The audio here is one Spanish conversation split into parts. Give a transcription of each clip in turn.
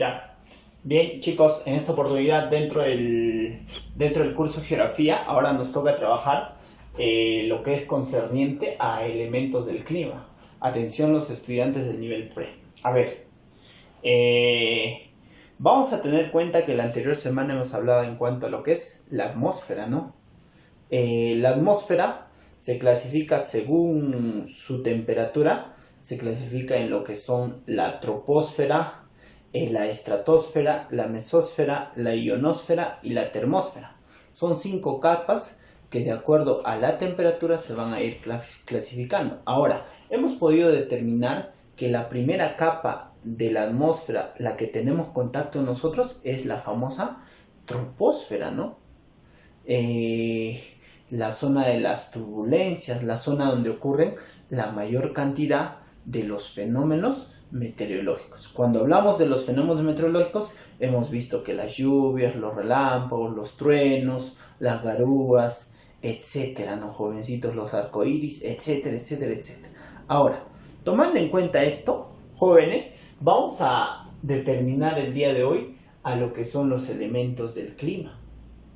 Ya. Bien, chicos, en esta oportunidad dentro del curso de Geografía, ahora nos toca trabajar lo que es concerniente a elementos del clima. Atención los estudiantes del nivel pre. A ver, vamos a tener cuenta que la anterior semana hemos hablado en cuanto a lo que es la atmósfera, ¿no? La atmósfera se clasifica según su temperatura, se clasifica en lo que son la troposfera, la estratosfera, la mesósfera, la ionosfera y la termósfera. Son 5 capas que de acuerdo a la temperatura se van a ir clasificando. Ahora, hemos podido determinar que la primera capa de la atmósfera, la que tenemos contacto nosotros, es la famosa troposfera, ¿no? La zona de las turbulencias, la zona donde ocurren la mayor cantidad de los fenómenos meteorológicos. Cuando hablamos de los fenómenos meteorológicos, hemos visto que las lluvias, los relámpagos, los truenos, las garúas, etcétera, ¿no, jovencitos? Los arcoíris, etcétera, etcétera, etcétera. Ahora, tomando en cuenta esto, jóvenes, vamos a determinar el día de hoy a lo que son los elementos del clima.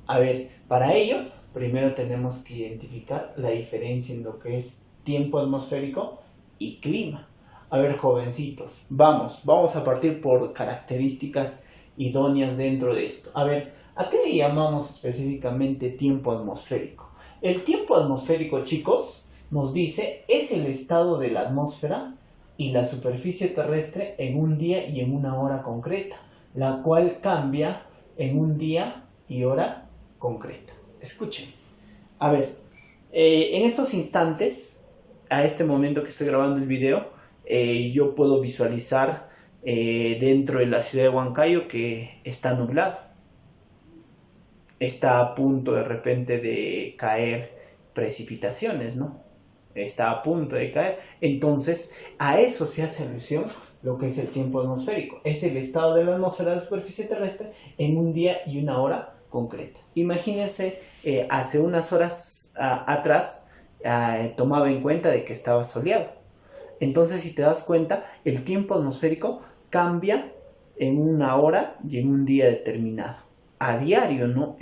A ver, para ello, primero tenemos que identificar la diferencia en lo que es tiempo atmosférico y clima. A ver, jovencitos, vamos a partir por características idóneas dentro de esto. A ver, ¿a qué le llamamos específicamente tiempo atmosférico? El tiempo atmosférico, chicos, nos dice es el estado de la atmósfera y la superficie terrestre en un día y en una hora concreta, la cual cambia en un día y hora concreta. Escuchen. A ver, en estos instantes, a este momento que estoy grabando el video, yo puedo visualizar dentro de la ciudad de Huancayo que está nublado. Está a punto de repente de caer precipitaciones, ¿no? Está a punto de caer. Entonces, a eso se hace alusión lo que es el tiempo atmosférico. Es el estado de la atmósfera de la superficie terrestre en un día y una hora concreta. Imagínense, hace unas horas atrás tomaba en cuenta de que estaba soleado. Entonces, si te das cuenta, el tiempo atmosférico cambia en una hora y en un día determinado. A diario, ¿no?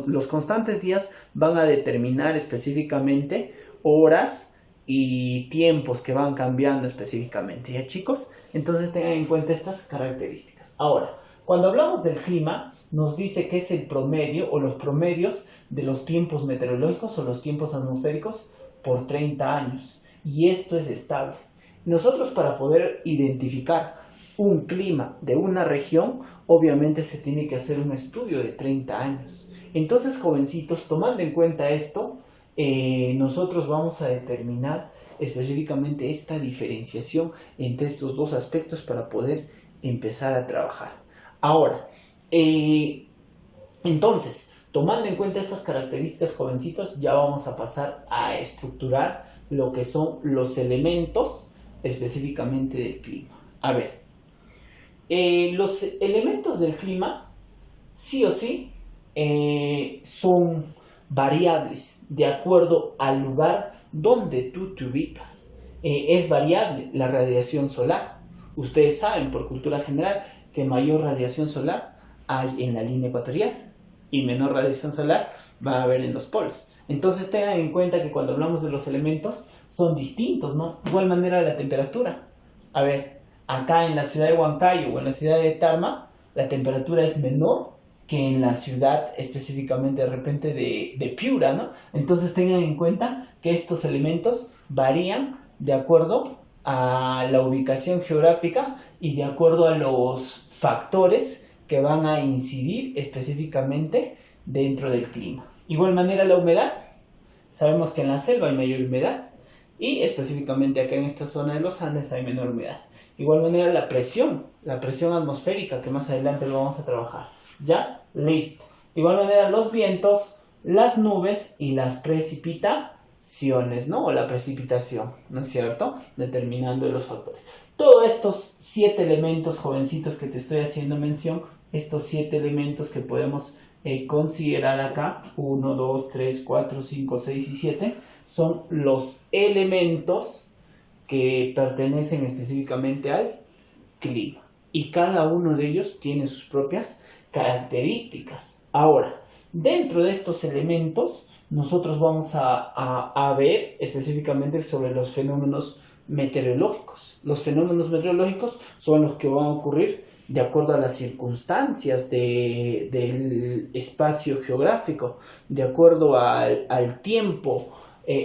Los constantes días van a determinar específicamente horas y tiempos que van cambiando específicamente. ¿Ya, chicos? Entonces tengan en cuenta estas características. Ahora, cuando hablamos del clima, nos dice que es el promedio o los promedios de los tiempos meteorológicos o los tiempos atmosféricos por 30 años. Y esto es estable. Nosotros, para poder identificar un clima de una región, obviamente se tiene que hacer un estudio de 30 años. Entonces, jovencitos, tomando en cuenta esto, nosotros vamos a determinar específicamente esta diferenciación entre estos dos aspectos para poder empezar a trabajar. Ahora, entonces, tomando en cuenta estas características, jovencitos, ya vamos a pasar a estructurar lo que son los elementos específicamente del clima. A ver, los elementos del clima, sí o sí, son variables de acuerdo al lugar donde tú te ubicas. Es variable la radiación solar. Ustedes saben por cultura general que mayor radiación solar hay en la línea ecuatorial y menor radiación solar va a haber en los polos. Entonces tengan en cuenta que cuando hablamos de los elementos son distintos, ¿no? De igual manera la temperatura. A ver, acá en la ciudad de Huancayo o en la ciudad de Tarma, la temperatura es menor que en la ciudad específicamente de repente de Piura, ¿no? Entonces tengan en cuenta que estos elementos varían de acuerdo a la ubicación geográfica y de acuerdo a los factores que van a incidir específicamente dentro del clima. Igual manera la humedad, sabemos que en la selva hay mayor humedad y específicamente acá en esta zona de los Andes hay menor humedad. Igual manera la presión atmosférica, que más adelante lo vamos a trabajar. ¿Ya? Listo. De igual manera los vientos, las nubes y las precipitaciones, ¿no? O la precipitación, ¿no es cierto? Determinando los factores. Todos estos 7 elementos, jovencitos, que te estoy haciendo mención, estos 7 elementos que podemos considerar acá, 1, 2, 3, 4, 5, 6 y 7, son los elementos que pertenecen específicamente al clima. y cada uno de ellos tiene sus propias características. Ahora, dentro de estos elementos, nosotros vamos a ver específicamente sobre los fenómenos meteorológicos. Los fenómenos meteorológicos son los que van a ocurrir de acuerdo a las circunstancias del espacio geográfico, de acuerdo al tiempo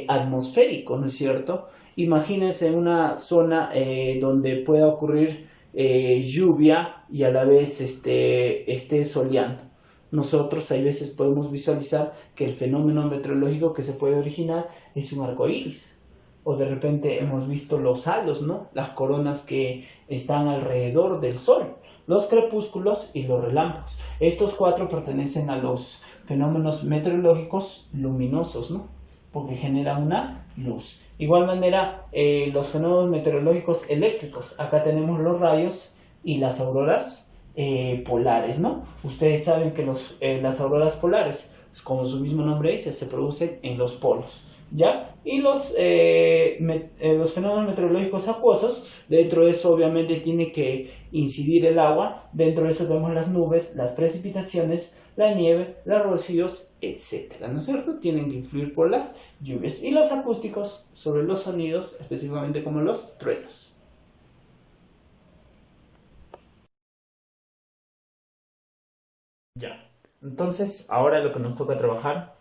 atmosférico, ¿no es cierto? Imagínense una zona donde pueda ocurrir lluvia y a la vez esté soleando. Nosotros a veces podemos visualizar que el fenómeno meteorológico que se puede originar es un arco iris. O de repente hemos visto los halos, ¿no? Las coronas que están alrededor del sol, los crepúsculos y los relámpagos. Estos cuatro pertenecen a los fenómenos meteorológicos luminosos, ¿no? Porque generan una luz. Igual manera, los fenómenos meteorológicos eléctricos. Acá tenemos los rayos y las auroras polares, ¿no? Ustedes saben que las auroras polares, como su mismo nombre dice, se producen en los polos, ¿ya? Y los fenómenos meteorológicos acuosos, dentro de eso obviamente tiene que incidir el agua, dentro de eso vemos las nubes, las precipitaciones, la nieve, los rocíos, etcétera, ¿no es cierto? Tienen que influir por las lluvias. Y los acústicos sobre los sonidos, específicamente como los truenos. Ya. Entonces, ahora lo que nos toca trabajar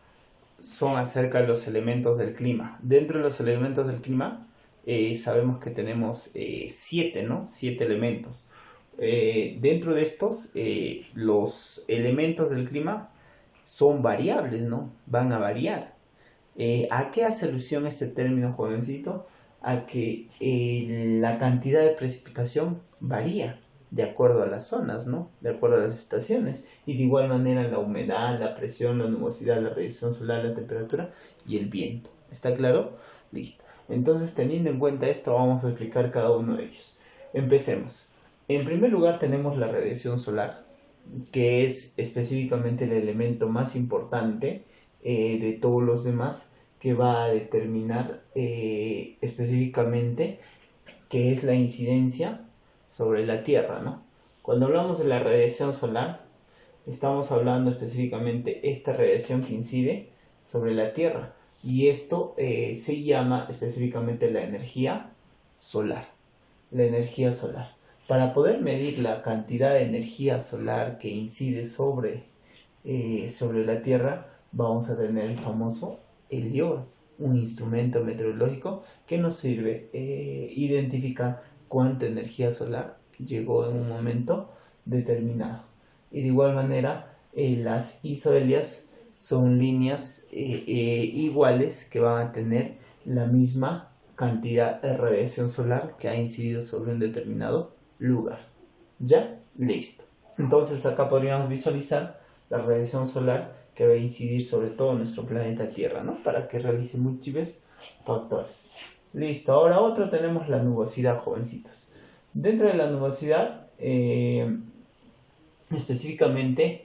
son acerca de los elementos del clima. Dentro de los elementos del clima, sabemos que tenemos 7, ¿no? 7 elementos. Dentro de estos, los elementos del clima son variables, ¿no? Van a variar. ¿A qué hace alusión este término, jovencito? A que la cantidad de precipitación varía de acuerdo a las zonas, ¿no? De acuerdo a las estaciones. Y de igual manera la humedad, la presión, la nubosidad, la radiación solar, la temperatura y el viento. ¿Está claro? Listo. Entonces, teniendo en cuenta esto, vamos a explicar cada uno de ellos. Empecemos. En primer lugar tenemos la radiación solar, que es específicamente el elemento más importante de todos los demás, que va a determinar específicamente qué es la incidencia sobre la Tierra, ¿no? Cuando hablamos de la radiación solar, estamos hablando específicamente esta radiación que incide sobre la Tierra, y esto se llama específicamente la energía solar. La energía solar. Para poder medir la cantidad de energía solar que incide sobre la Tierra, vamos a tener el famoso heliógrafo, un instrumento meteorológico que nos sirve identificar cuánta energía solar llegó en un momento determinado. Y de igual manera, las isohelias son líneas iguales que van a tener la misma cantidad de radiación solar que ha incidido sobre un determinado lugar. ¿Ya? Listo. Entonces acá podríamos visualizar la radiación solar que va a incidir sobre todo nuestro planeta Tierra, ¿no? Para que realice múltiples factores. Listo. Ahora otro tenemos la nubosidad, jovencitos. Dentro de la nubosidad, específicamente,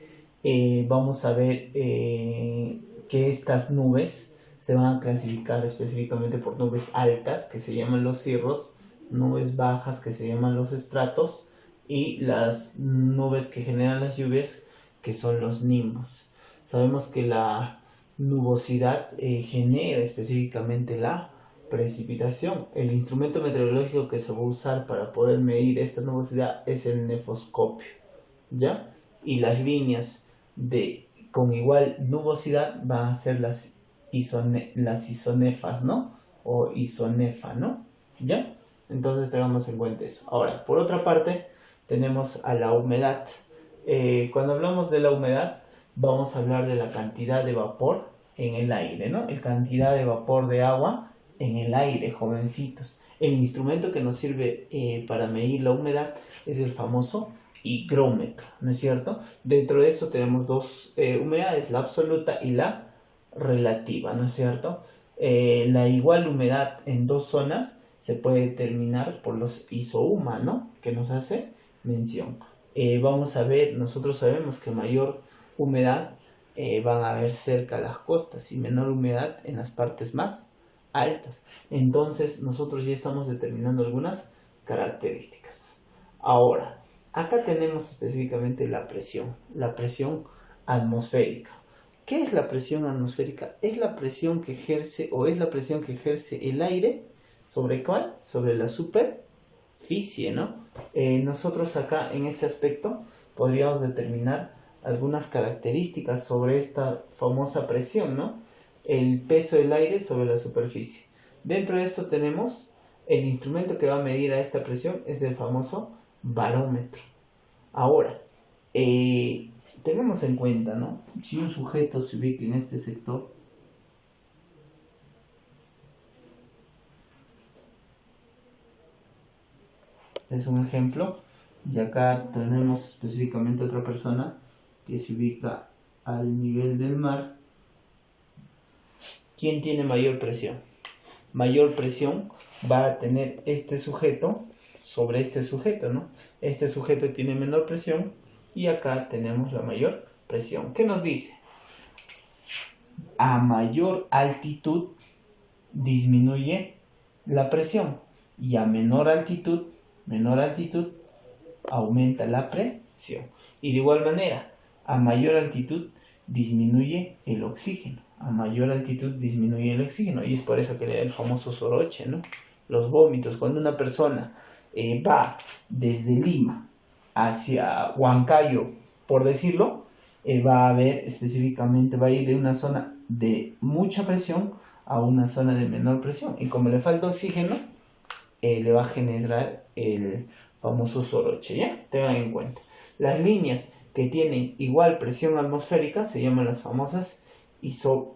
vamos a ver que estas nubes se van a clasificar específicamente por nubes altas, que se llaman los cirros, nubes bajas, que se llaman los estratos, y las nubes que generan las lluvias, que son los nimbos. Sabemos que la nubosidad genera específicamente la precipitación. El instrumento meteorológico que se va a usar para poder medir esta nubosidad es el nefoscopio, ¿ya? Y las líneas con igual nubosidad van a ser las isonefas, ¿no? O isonefa, ¿no? ¿Ya? Entonces tengamos en cuenta eso. Ahora, por otra parte, tenemos a la humedad. Cuando hablamos de la humedad, vamos a hablar de la cantidad de vapor en el aire, ¿no? La cantidad de vapor de agua en el aire, jovencitos. El instrumento que nos sirve para medir la humedad es el famoso higrómetro, ¿no es cierto? Dentro de eso tenemos dos humedades, la absoluta y la relativa, ¿no es cierto? La igual humedad en dos zonas se puede determinar por los isohuma, ¿no? Que nos hace mención. Vamos a ver, nosotros sabemos que mayor humedad van a haber cerca a las costas y menor humedad en las partes más altas. Entonces nosotros ya estamos determinando algunas características. Ahora, acá tenemos específicamente la presión atmosférica. ¿Qué es la presión atmosférica? Es la presión que ejerce el aire ¿sobre cuál? Sobre la superficie, ¿no? Nosotros acá en este aspecto podríamos determinar algunas características sobre esta famosa presión, ¿no? El peso del aire sobre la superficie. Dentro de esto tenemos el instrumento que va a medir a esta presión, es el famoso barómetro. Ahora, tenemos en cuenta, ¿no? Si un sujeto se ubica en este sector, es un ejemplo, y acá tenemos específicamente otra persona que se ubica al nivel del mar. ¿Quién tiene mayor presión? Mayor presión va a tener este sujeto sobre este sujeto, ¿no? Este sujeto tiene menor presión y acá tenemos la mayor presión. ¿Qué nos dice? A mayor altitud disminuye la presión y a menor altitud aumenta la presión. Y de igual manera, a mayor altitud disminuye el oxígeno. A mayor altitud disminuye el oxígeno. Y es por eso que le da el famoso soroche, ¿no? Los vómitos. Cuando una persona va desde Lima hacia Huancayo, por decirlo, va a ver específicamente, va a ir de una zona de mucha presión a una zona de menor presión. Y como le falta oxígeno, le va a generar el famoso soroche, ¿ya? Tengan en cuenta. Las líneas que tienen igual presión atmosférica se llaman las famosas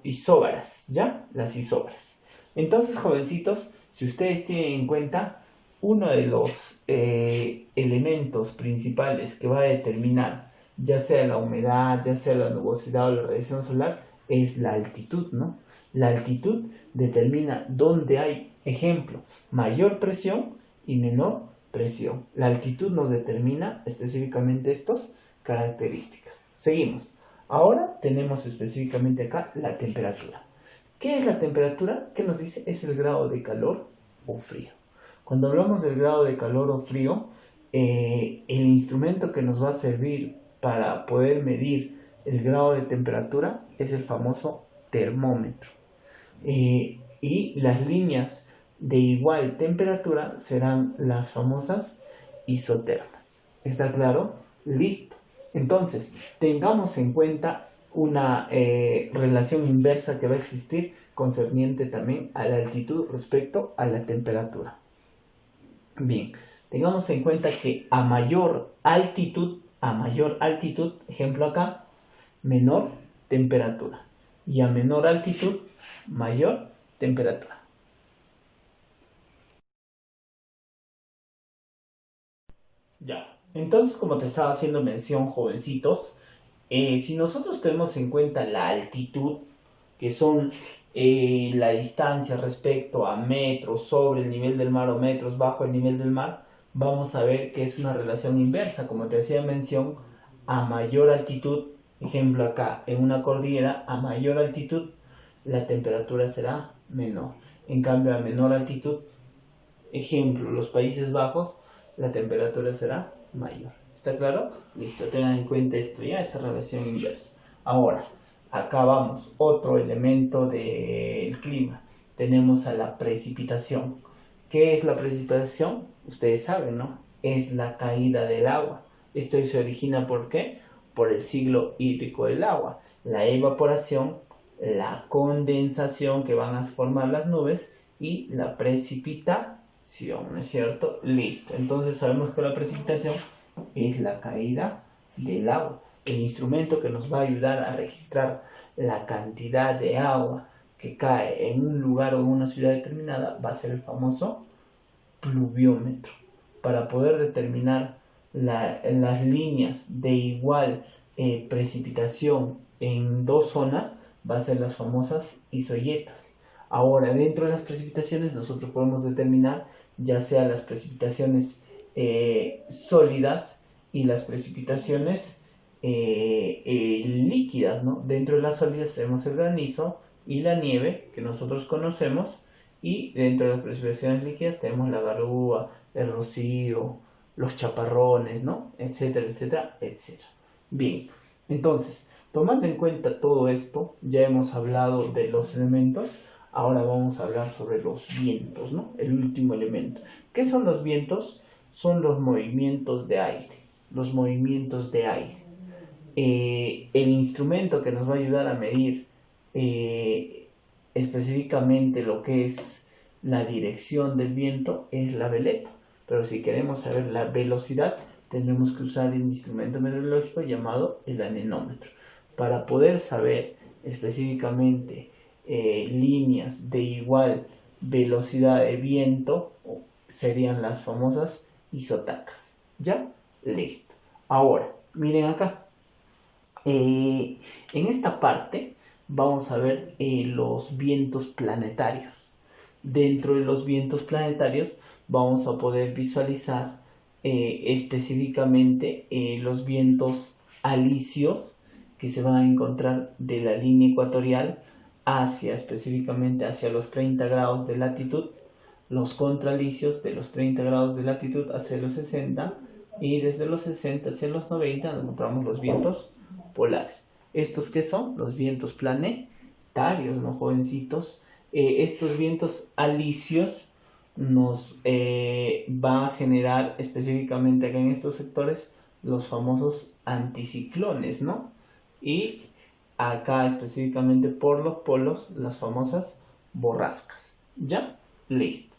isóbaras, ¿ya? Las isóbaras. Entonces, jovencitos, si ustedes tienen en cuenta, uno de los elementos principales que va a determinar, ya sea la humedad, ya sea la nubosidad o la radiación solar, es la altitud, ¿no? La altitud determina dónde hay, ejemplo, mayor presión y menor presión. La altitud nos determina específicamente estas características. Seguimos. Ahora tenemos específicamente acá la temperatura. ¿Qué es la temperatura? ¿Qué nos dice? Es el grado de calor o frío. Cuando hablamos del grado de calor o frío, el instrumento que nos va a servir para poder medir el grado de temperatura es el famoso termómetro. Y las líneas de igual temperatura serán las famosas isotermas. ¿Está claro? Listo. Entonces, tengamos en cuenta una relación inversa que va a existir concerniente también a la altitud respecto a la temperatura. Bien, tengamos en cuenta que a mayor altitud, ejemplo acá, menor temperatura. Y a menor altitud, mayor temperatura. Ya, entonces como te estaba haciendo mención, jovencitos, si nosotros tenemos en cuenta la altitud, que son la distancia respecto a metros sobre el nivel del mar o metros bajo el nivel del mar, vamos a ver que es una relación inversa. Como te hacía mención, a mayor altitud, ejemplo acá, en una cordillera, a mayor altitud, la temperatura será menor. En cambio, a menor altitud, ejemplo, los Países Bajos, la temperatura será mayor. ¿Está claro? Listo, tengan en cuenta esto ya, esa relación inversa. Ahora, acá vamos, otro elemento del clima. Tenemos a la precipitación. ¿Qué es la precipitación? Ustedes saben, ¿no? Es la caída del agua. Esto se origina ¿por qué? Por el ciclo hídrico del agua. La evaporación, la condensación que van a formar las nubes y la precipitación, ¿no es cierto? Listo. Entonces sabemos que la precipitación es la caída del agua. El instrumento que nos va a ayudar a registrar la cantidad de agua que cae en un lugar o en una ciudad determinada va a ser el famoso pluviómetro. Para poder determinar las líneas de igual precipitación en dos zonas va a ser las famosas isoyetas. Ahora, dentro de las precipitaciones nosotros podemos determinar ya sea las precipitaciones sólidas y las precipitaciones líquidas, ¿no? Dentro de las sólidas tenemos el granizo y la nieve que nosotros conocemos, y dentro de las precipitaciones líquidas tenemos la garúa, el rocío, los chaparrones, ¿no? Etcétera, etcétera, etcétera. Bien, entonces, tomando en cuenta todo esto, ya hemos hablado de los elementos, ahora vamos a hablar sobre los vientos, ¿no? El último elemento. ¿Qué son los vientos? Son los movimientos de aire, los movimientos de aire. El instrumento que nos va a ayudar a medir específicamente lo que es la dirección del viento es la veleta, pero si queremos saber la velocidad tendremos que usar el instrumento meteorológico llamado el anemómetro para poder saber específicamente líneas de igual velocidad de viento. Serían las famosas isotacas. ¿Ya? Listo. Ahora, miren acá. En esta parte vamos a ver los vientos planetarios. Dentro de los vientos planetarios vamos a poder visualizar específicamente los vientos alisios que se van a encontrar de la línea ecuatorial específicamente hacia los 30 grados de latitud, los contralisios de los 30 grados de latitud hacia los 60 y desde los 60 hacia los 90 encontramos los vientos polares. ¿Estos qué son? Los vientos planetarios, ¿no, jovencitos? Estos vientos alisios nos va a generar específicamente acá en estos sectores los famosos anticiclones, ¿no? Y acá específicamente por los polos las famosas borrascas. ¿Ya? Listo.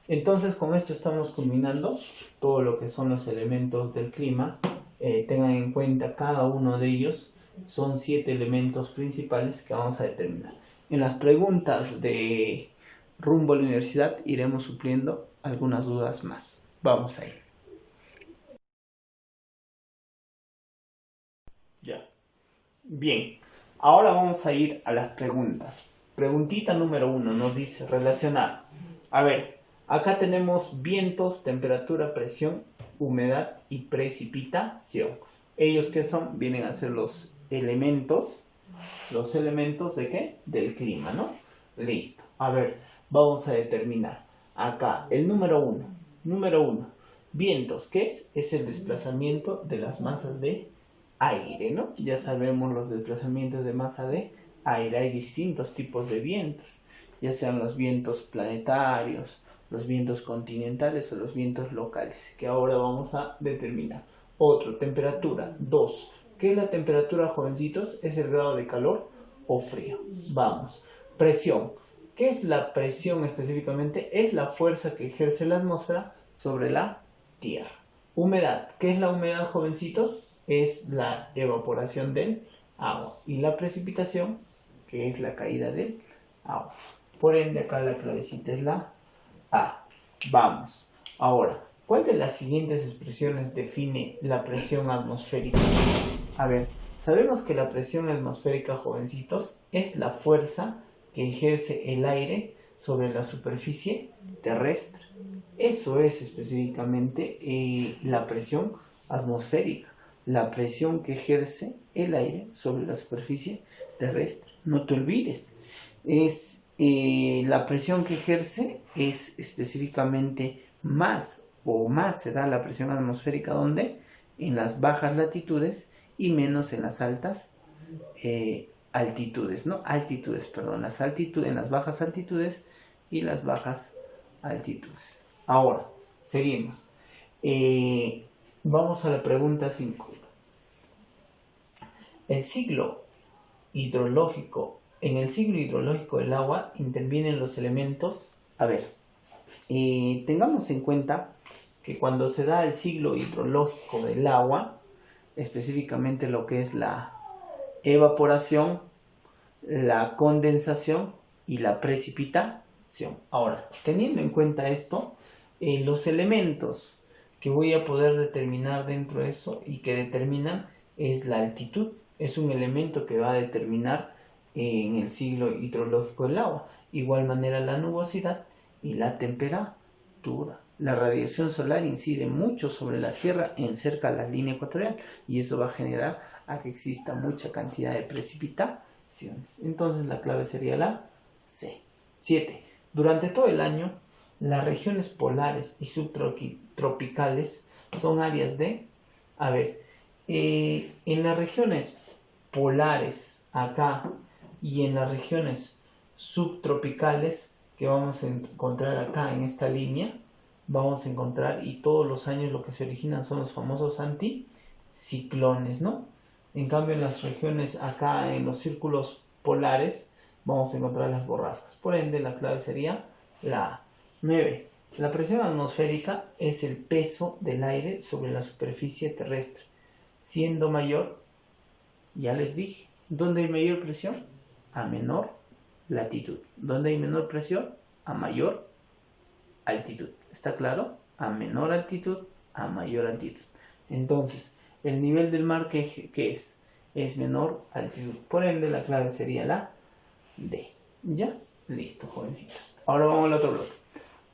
Entonces con esto estamos culminando todo lo que son los elementos del clima. Tengan en cuenta cada uno de ellos. Son 7 elementos principales que vamos a determinar. En las preguntas de rumbo a la universidad iremos supliendo algunas dudas más. Vamos a ir. Ya. Bien. Ahora vamos a ir a las preguntas. Preguntita número 1 nos dice relacionar. A ver, acá tenemos vientos, temperatura, presión, humedad y precipitación. ¿Ellos qué son? Vienen a ser los elementos. ¿Los elementos de qué? Del clima, ¿no? Listo. A ver, vamos a determinar. Acá, el número 1. Número 1. Vientos, ¿qué es? Es el desplazamiento de las masas de aire, ¿no? Ya sabemos los desplazamientos de masa de aire. Hay distintos tipos de vientos, ya sean los vientos planetarios, los vientos continentales o los vientos locales, que ahora vamos a determinar. Otro, temperatura. 2. ¿Qué es la temperatura, jovencitos? Es el grado de calor o frío. Vamos. Presión. ¿Qué es la presión específicamente? Es la fuerza que ejerce la atmósfera sobre la Tierra. Humedad. ¿Qué es la humedad, jovencitos? Es la evaporación del agua. Y la precipitación, que es la caída del agua. Por ende, acá la clavecita es la A. Vamos. Ahora, ¿cuál de las siguientes expresiones define la presión atmosférica? A ver, sabemos que la presión atmosférica, jovencitos, es la fuerza que ejerce el aire sobre la superficie terrestre. Eso es específicamente la presión atmosférica. La presión que ejerce el aire sobre la superficie terrestre. No te olvides. La presión que ejerce es específicamente más se da la presión atmosférica donde en las bajas latitudes y menos en las altas altitudes, ¿no? En las bajas altitudes y las bajas altitudes. Ahora, seguimos. Vamos a la pregunta 5. En el ciclo hidrológico del agua intervienen los elementos. A ver, tengamos en cuenta que cuando se da el ciclo hidrológico del agua, específicamente lo que es la evaporación, la condensación y la precipitación. Ahora, teniendo en cuenta esto, los elementos que voy a poder determinar dentro de eso y que determinan es la altitud. Es un elemento que va a determinar en el ciclo hidrológico del agua. Igual manera la nubosidad y la temperatura. La radiación solar incide mucho sobre la Tierra en cerca de la línea ecuatorial y eso va a generar a que exista mucha cantidad de precipitaciones. Entonces la clave sería la C. 7. Durante todo el año, las regiones polares y subtropicales Son áreas de, a ver, en las regiones polares acá y en las regiones subtropicales que vamos a encontrar acá en esta línea, vamos a encontrar, y todos los años lo que se originan son los famosos anticiclones, ¿no? En cambio, en las regiones acá, en los círculos polares, vamos a encontrar las borrascas. Por ende, la clave sería la 9. La presión atmosférica es el peso del aire sobre la superficie terrestre, siendo mayor, ya les dije, ¿dónde hay mayor presión? A menor latitud. ¿Dónde hay menor presión? A mayor altitud. ¿Está claro? A menor altitud, a mayor altitud. Entonces, el nivel del mar, ¿qué es? Es menor altitud. Por ende, la clave sería la D. ¿Ya? Listo, jovencitos. Ahora vamos al otro bloque.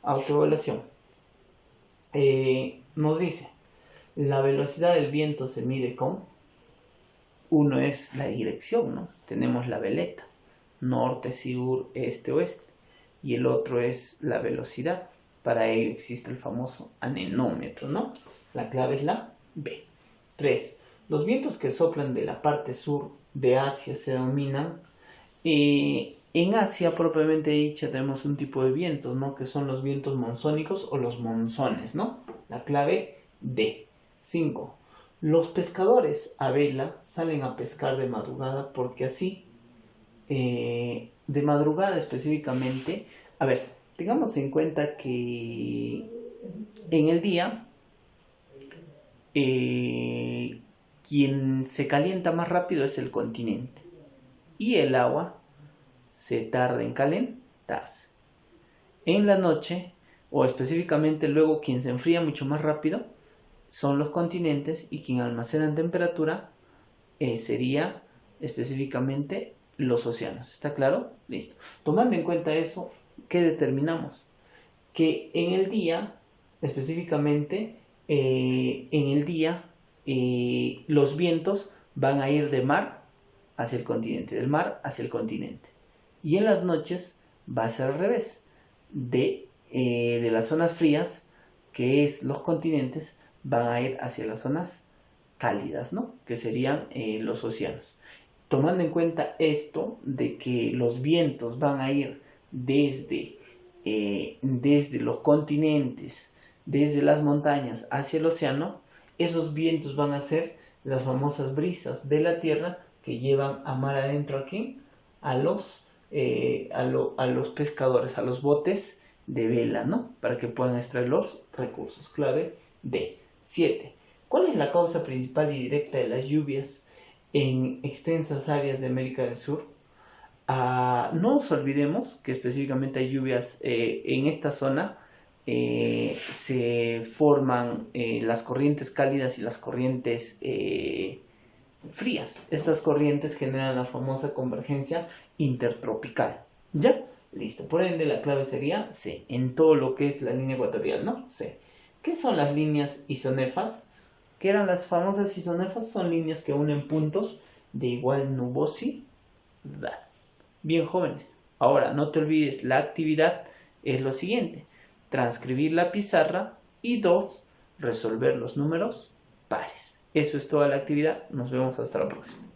Autoevaluación. Nos dice, la velocidad del viento se mide con, uno es la dirección, ¿no? Tenemos la veleta, norte, sur, este, oeste. Y el otro es la velocidad. Para ello existe el famoso anemómetro, ¿no? La clave es la B. 3. Los vientos que soplan de la parte sur de Asia se denominan, en Asia propiamente dicha tenemos un tipo de vientos, ¿no? Que son los vientos monzónicos o los monzones, ¿no? La clave D. 5. Los pescadores a vela salen a pescar de madrugada porque así, de madrugada específicamente, a ver, tengamos en cuenta que en el día, quien se calienta más rápido es el continente y el agua se tarda en calentarse. En la noche, o específicamente luego quien se enfría mucho más rápido son los continentes, y quien almacena temperatura sería específicamente los océanos. ¿Está claro? Listo. Tomando en cuenta eso, ¿qué determinamos? Que en el día, específicamente, en el día, los vientos van a ir de mar hacia el continente, del mar hacia el continente. Y en las noches va a ser al revés. De las zonas frías, que es los continentes, van a ir hacia las zonas cálidas, ¿no? Que serían los océanos. Tomando en cuenta esto, de que los vientos van a ir desde los continentes, desde las montañas hacia el océano, esos vientos van a ser las famosas brisas de la tierra que llevan a mar adentro aquí a los pescadores, a los botes de vela, ¿no? Para que puedan extraer los recursos. Clave D. 7. ¿Cuál es la causa principal y directa de las lluvias en extensas áreas de América del Sur? No nos olvidemos que específicamente hay lluvias en esta zona. Se forman las corrientes cálidas y las corrientes frías. Estas corrientes generan la famosa convergencia intertropical. ¿Ya? Listo. Por ende, la clave sería C. En todo lo que es la línea ecuatorial, ¿no? C. ¿Qué son las líneas isonefas? ¿Qué eran las famosas isonefas? Son líneas que unen puntos de igual nubosidad. Bien, jóvenes. Ahora, no te olvides, la actividad es lo siguiente. Transcribir la pizarra y 2. Resolver los números pares. Eso es toda la actividad. Nos vemos hasta la próxima.